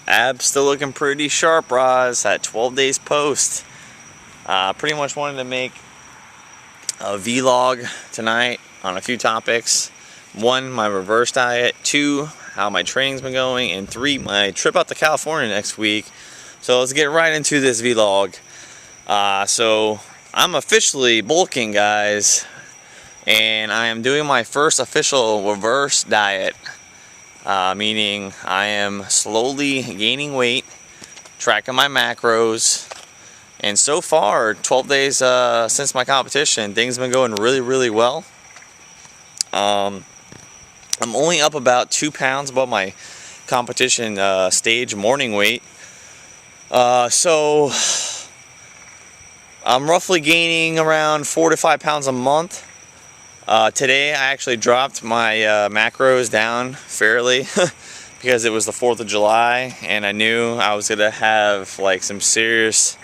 Abs still looking pretty sharp, Roz, at 12 days post. Pretty much wanted to make a vlog tonight on a few topics. 1, my reverse diet. 2, how my training's been going. And 3, my trip out to California next week. So let's get right into this vlog. So I'm officially bulking, guys, and I am doing my first official reverse diet, meaning I am slowly gaining weight, tracking my macros, and so far 12 days since my competition, things have been going really well. I'm only up about 2 pounds above my competition stage morning weight, so I'm roughly gaining around 4 to 5 pounds a month. Today I actually dropped my macros down fairly because it was the 4th of July and I knew I was going to have like some serious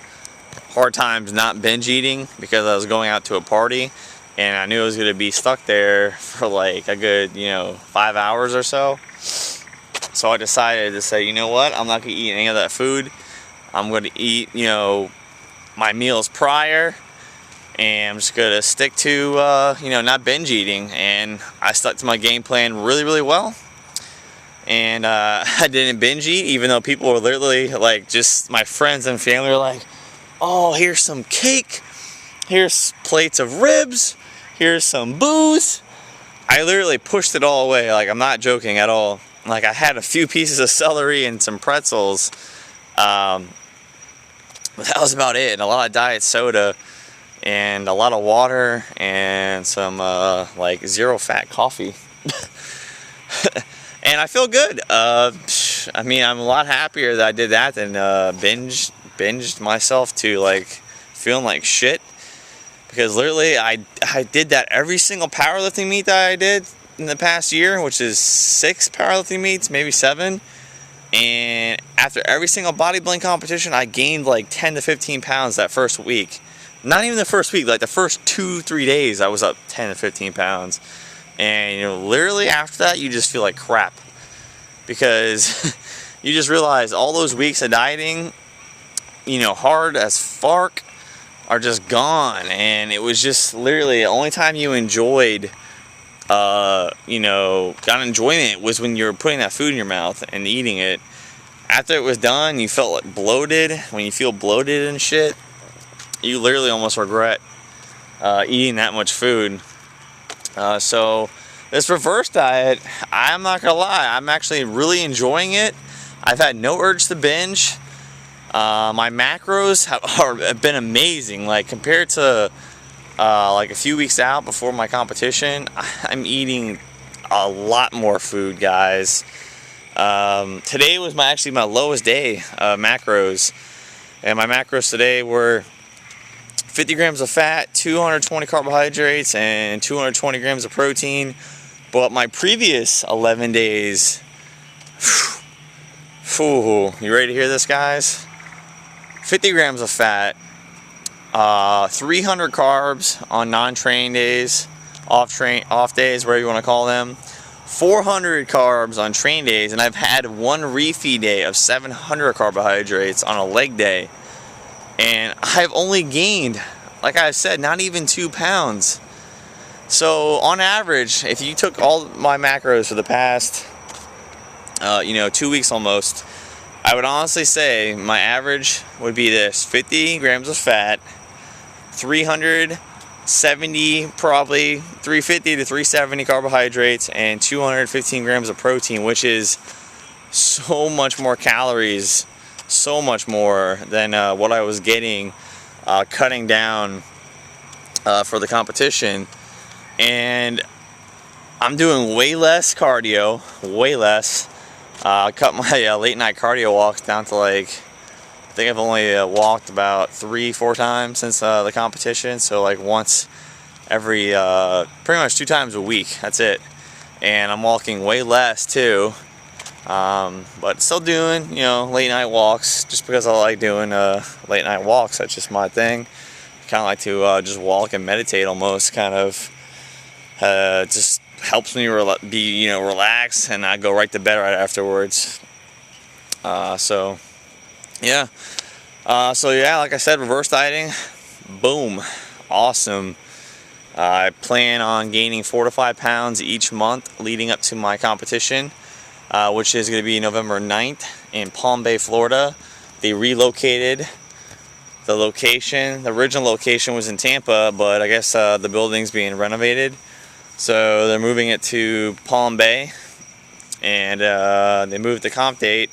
hard times not binge eating because I was going out to a party and I knew I was going to be stuck there for like a good 5 hours or so. So I decided to say, you know what, I'm not going to eat any of that food. I'm going to eat my meals prior, and I'm just gonna stick to not binge eating, and I stuck to my game plan really well, and I didn't binge eat, even though people were literally like, just my friends and family were like, oh, here's some cake, here's plates of ribs, here's some booze. I literally pushed it all away. Like, I'm not joking at all. Like, I had a few pieces of celery and some pretzels, but that was about it, and a lot of diet soda and a lot of water and some like zero fat coffee. And I feel good. I mean, I'm a lot happier that I did that than binged myself to like feeling like shit, because literally I did that every single powerlifting meet that I did in the past year, which is 6 powerlifting meets, maybe 7. And after every single bodybuilding competition, I gained like 10 to 15 pounds that first week. Not even the first week, like the first 2-3 days, I was up 10 to 15 pounds. And literally after that, you just feel like crap, because you just realize all those weeks of dieting, hard as fuck, are just gone. And it was just literally the only time you enjoyed, got enjoyment was when you were putting that food in your mouth and eating it. After it was done, you felt like bloated. When you feel bloated and shit, you literally almost regret eating that much food. So this reverse diet, I'm not gonna lie, I'm actually really enjoying it. I've had no urge to binge. My macros have been amazing. Like, compared to like a few weeks out before my competition, I'm eating a lot more food, guys. Today was actually my lowest day macros, and my macros today were 50 grams of fat, 220 carbohydrates, and 220 grams of protein. But my previous 11 days, you ready to hear this, guys? 50 grams of fat, 300 carbs on non-training days, off days, whatever you want to call them, 400 carbs on train days, and I've had one refeed day of 700 carbohydrates on a leg day, and I've only gained, like I said, not even 2 pounds. So on average, if you took all my macros for the past 2 weeks almost, I would honestly say my average would be this: 50 grams of fat, 370, probably 350 to 370 carbohydrates, and 215 grams of protein, which is so much more calories, so much more than what I was getting cutting down for the competition. And I'm doing way less cardio, way less. I cut my late night cardio walks down to like, I think I've only walked about 3-4 times since the competition. So like once every, pretty much 2 times a week, that's it. And I'm walking way less too. But still doing, late night walks, just because I like doing late night walks. That's just my thing. I kind of like to just walk and meditate almost, kind of just helps me be relax, and I go right to bed right afterwards. So yeah, like I said, reverse dieting, boom, awesome. I plan on gaining 4 to 5 pounds each month leading up to my competition, which is going to be November 9th in Palm Bay, Florida. They relocated the location. The original location was in Tampa, but I guess the building's being renovated, so they're moving it to Palm Bay, and they moved the comp date,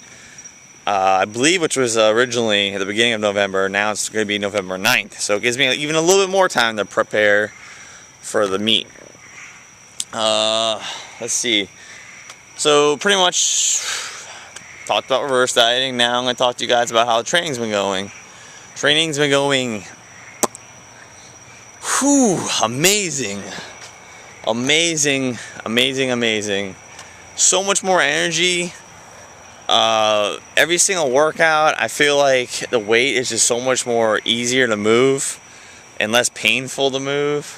I believe, which was originally at the beginning of November. Now it's going to be November 9th, so it gives me even a little bit more time to prepare for the meet. Let's see. So pretty much talked about reverse dieting. Now I'm going to talk to you guys about how the training's been going. Training's been going, amazing. Amazing, amazing, amazing. So much more energy. Every single workout, I feel like the weight is just so much more easier to move and less painful to move.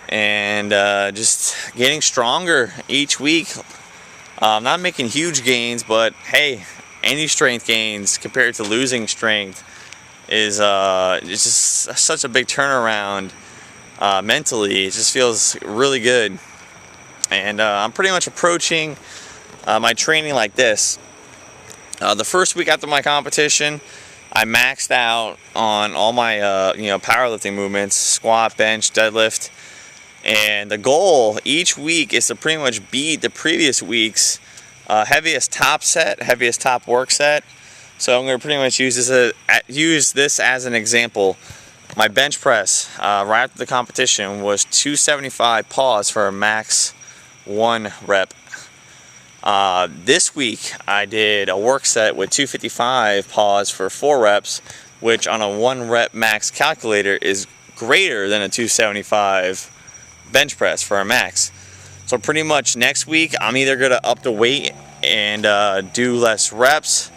And just getting stronger each week. Not making huge gains, but hey, any strength gains compared to losing strength is it's just such a big turnaround mentally. It just feels really good. And I'm pretty much approaching my training like this. The first week after my competition, I maxed out on all my powerlifting movements: squat, bench, deadlift. And the goal each week is to pretty much beat the previous week's heaviest top work set. So I'm going to pretty much use this as an example. My bench press right after the competition was 275 pause for a max 1 rep. This week I did a work set with 255 pause for 4 reps, which on a 1 rep max calculator is greater than a 275 bench press for a max. So pretty much next week I'm either going to up the weight and do less reps,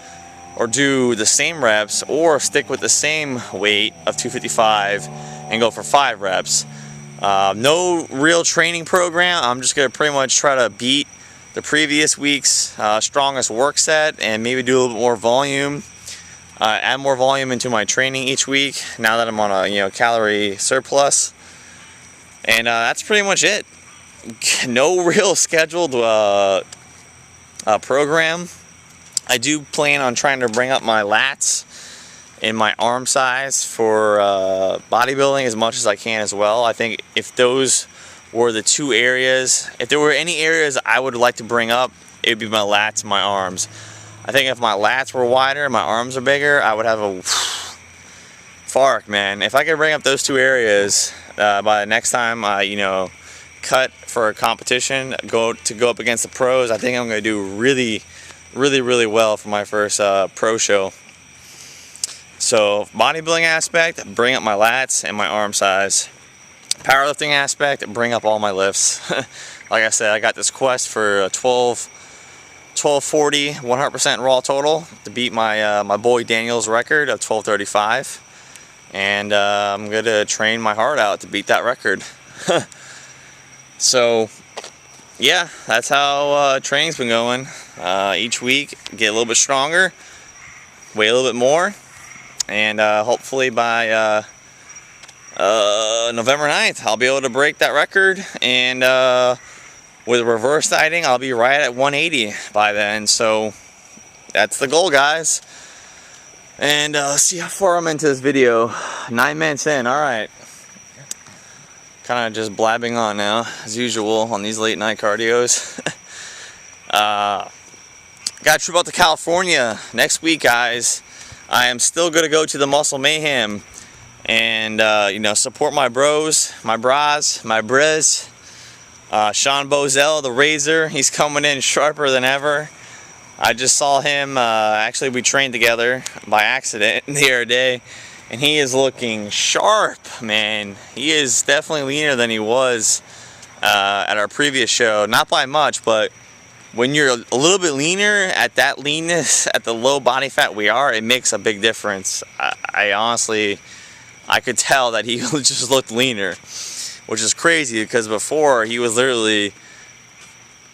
or do the same reps, or stick with the same weight of 255 and go for 5 reps. No real training program. I'm just going to pretty much try to beat the previous week's strongest work set and maybe do a little bit more volume. Add more volume into my training each week now that I'm on a calorie surplus. And that's pretty much it. No real scheduled program. I do plan on trying to bring up my lats and my arm size for bodybuilding as much as I can as well. I think if those were the 2 areas, if there were any areas I would like to bring up, it would be my lats and my arms. I think if my lats were wider and my arms are bigger, I would have a fark, man. If I could bring up those 2 areas by the next time I cut for a competition, go up against the pros, I think I'm going to do really well for my first pro show. So bodybuilding aspect, bring up my lats and my arm size. Powerlifting aspect, bring up all my lifts. Like I said, I got this quest for a 1240 100% raw total to beat my boy Daniel's record of 1235, and I'm gonna train my heart out to beat that record. So yeah, that's how training's been going. Each week get a little bit stronger, weigh a little bit more, and hopefully by November 9th I'll be able to break that record, and with reverse dieting I'll be right at 180 by then. So that's the goal, guys. And let's see how far I'm into this video. 9 minutes in. Alright, kind of just blabbing on now as usual on these late night cardios. Got a trip out to California next week, guys. I am still going to go to the Muscle Mayhem and support my bros, my bras, my bres. Sean Bozell, the Razor, he's coming in sharper than ever. I just saw him, actually we trained together by accident the other day, and he is looking sharp, man. He is definitely leaner than he was at our previous show. Not by much, but when you're a little bit leaner at that leanness, at the low body fat we are, it makes a big difference. I honestly, I could tell that he just looked leaner, which is crazy because before he was literally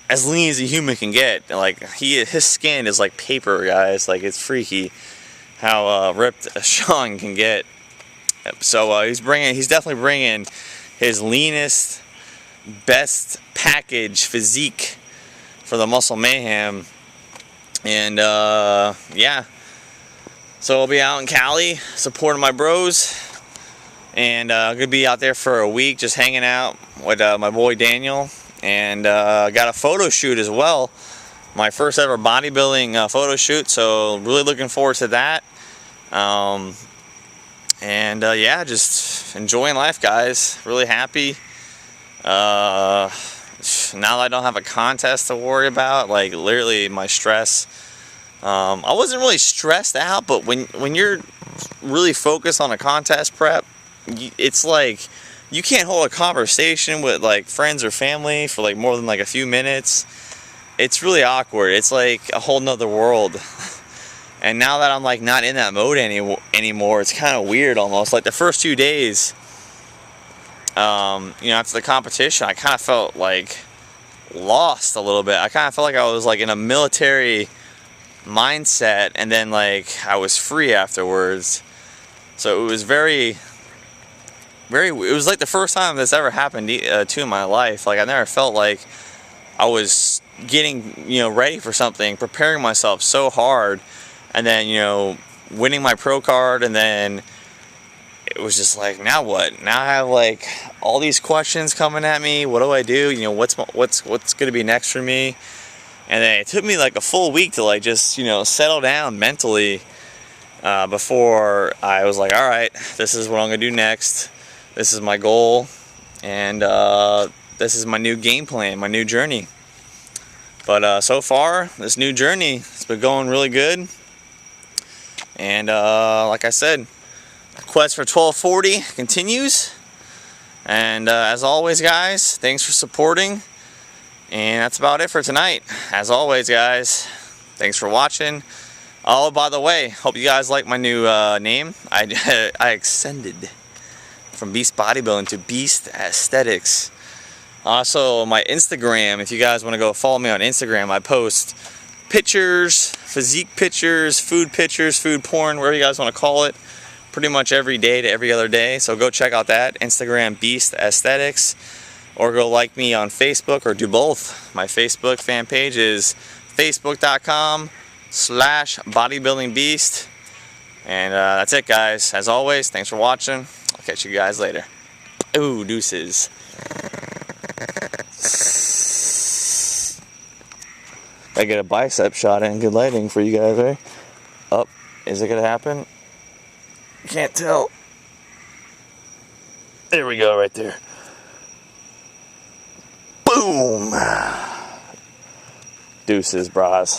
as lean as a human can get. Like his skin is like paper, guys. Like it's freaky how ripped Sean can get. So he's definitely bringing his leanest, best package physique for the Muscle Mayhem. And yeah, so I'll be out in Cali supporting my bros, and I'm gonna be out there for a week just hanging out with my boy Daniel, and got a photo shoot as well, my first ever bodybuilding photo shoot, so really looking forward to that. And yeah, just enjoying life, guys. Really happy. Now that I don't have a contest to worry about, like literally my stress, I wasn't really stressed out, but when you're really focused on a contest prep, it's like you can't hold a conversation with like friends or family for like more than like a few minutes. It's really awkward. It's like a whole nother world. And now that I'm like not in that mode anymore, it's kind of weird almost. Like the first 2 days, you know, after the competition, I kind of felt like lost a little bit. I kind of felt like I was like in a military mindset, and then like I was free afterwards. So it was it was like the first time this ever happened to in my life. Like I never felt like I was getting, you know, ready for something, preparing myself so hard, and then, you know, winning my pro card, and then it was just like, now what? Now I have like all these questions coming at me. What do I do? You know, what's going to be next for me? And then it took me like a full week to like just, you know, settle down mentally before I was like, all right, this is what I'm going to do next. This is my goal, and this is my new game plan, my new journey. But so far, this new journey has been going really good. And like I said, the quest for 1240 continues. And as always, guys, thanks for supporting. And that's about it for tonight. As always, guys, thanks for watching. Oh, by the way, hope you guys like my new name. I extended from Beast Bodybuilding to Beast Aesthetics. Also, my Instagram, if you guys want to go follow me on Instagram, I post pictures, physique pictures, food porn, whatever you guys want to call it, pretty much every day to every other day. So go check out that Instagram, Beast Aesthetics, or go like me on Facebook, or do both. My Facebook fan page is facebook.com/bodybuildingbeast. And that's it, guys. As always, thanks for watching. I'll catch you guys later. Ooh, deuces. I get a bicep shot in. Good lighting for you guys, right? Up. Is it gonna happen? Can't tell. There we go, right there. Boom. Deuces, bras.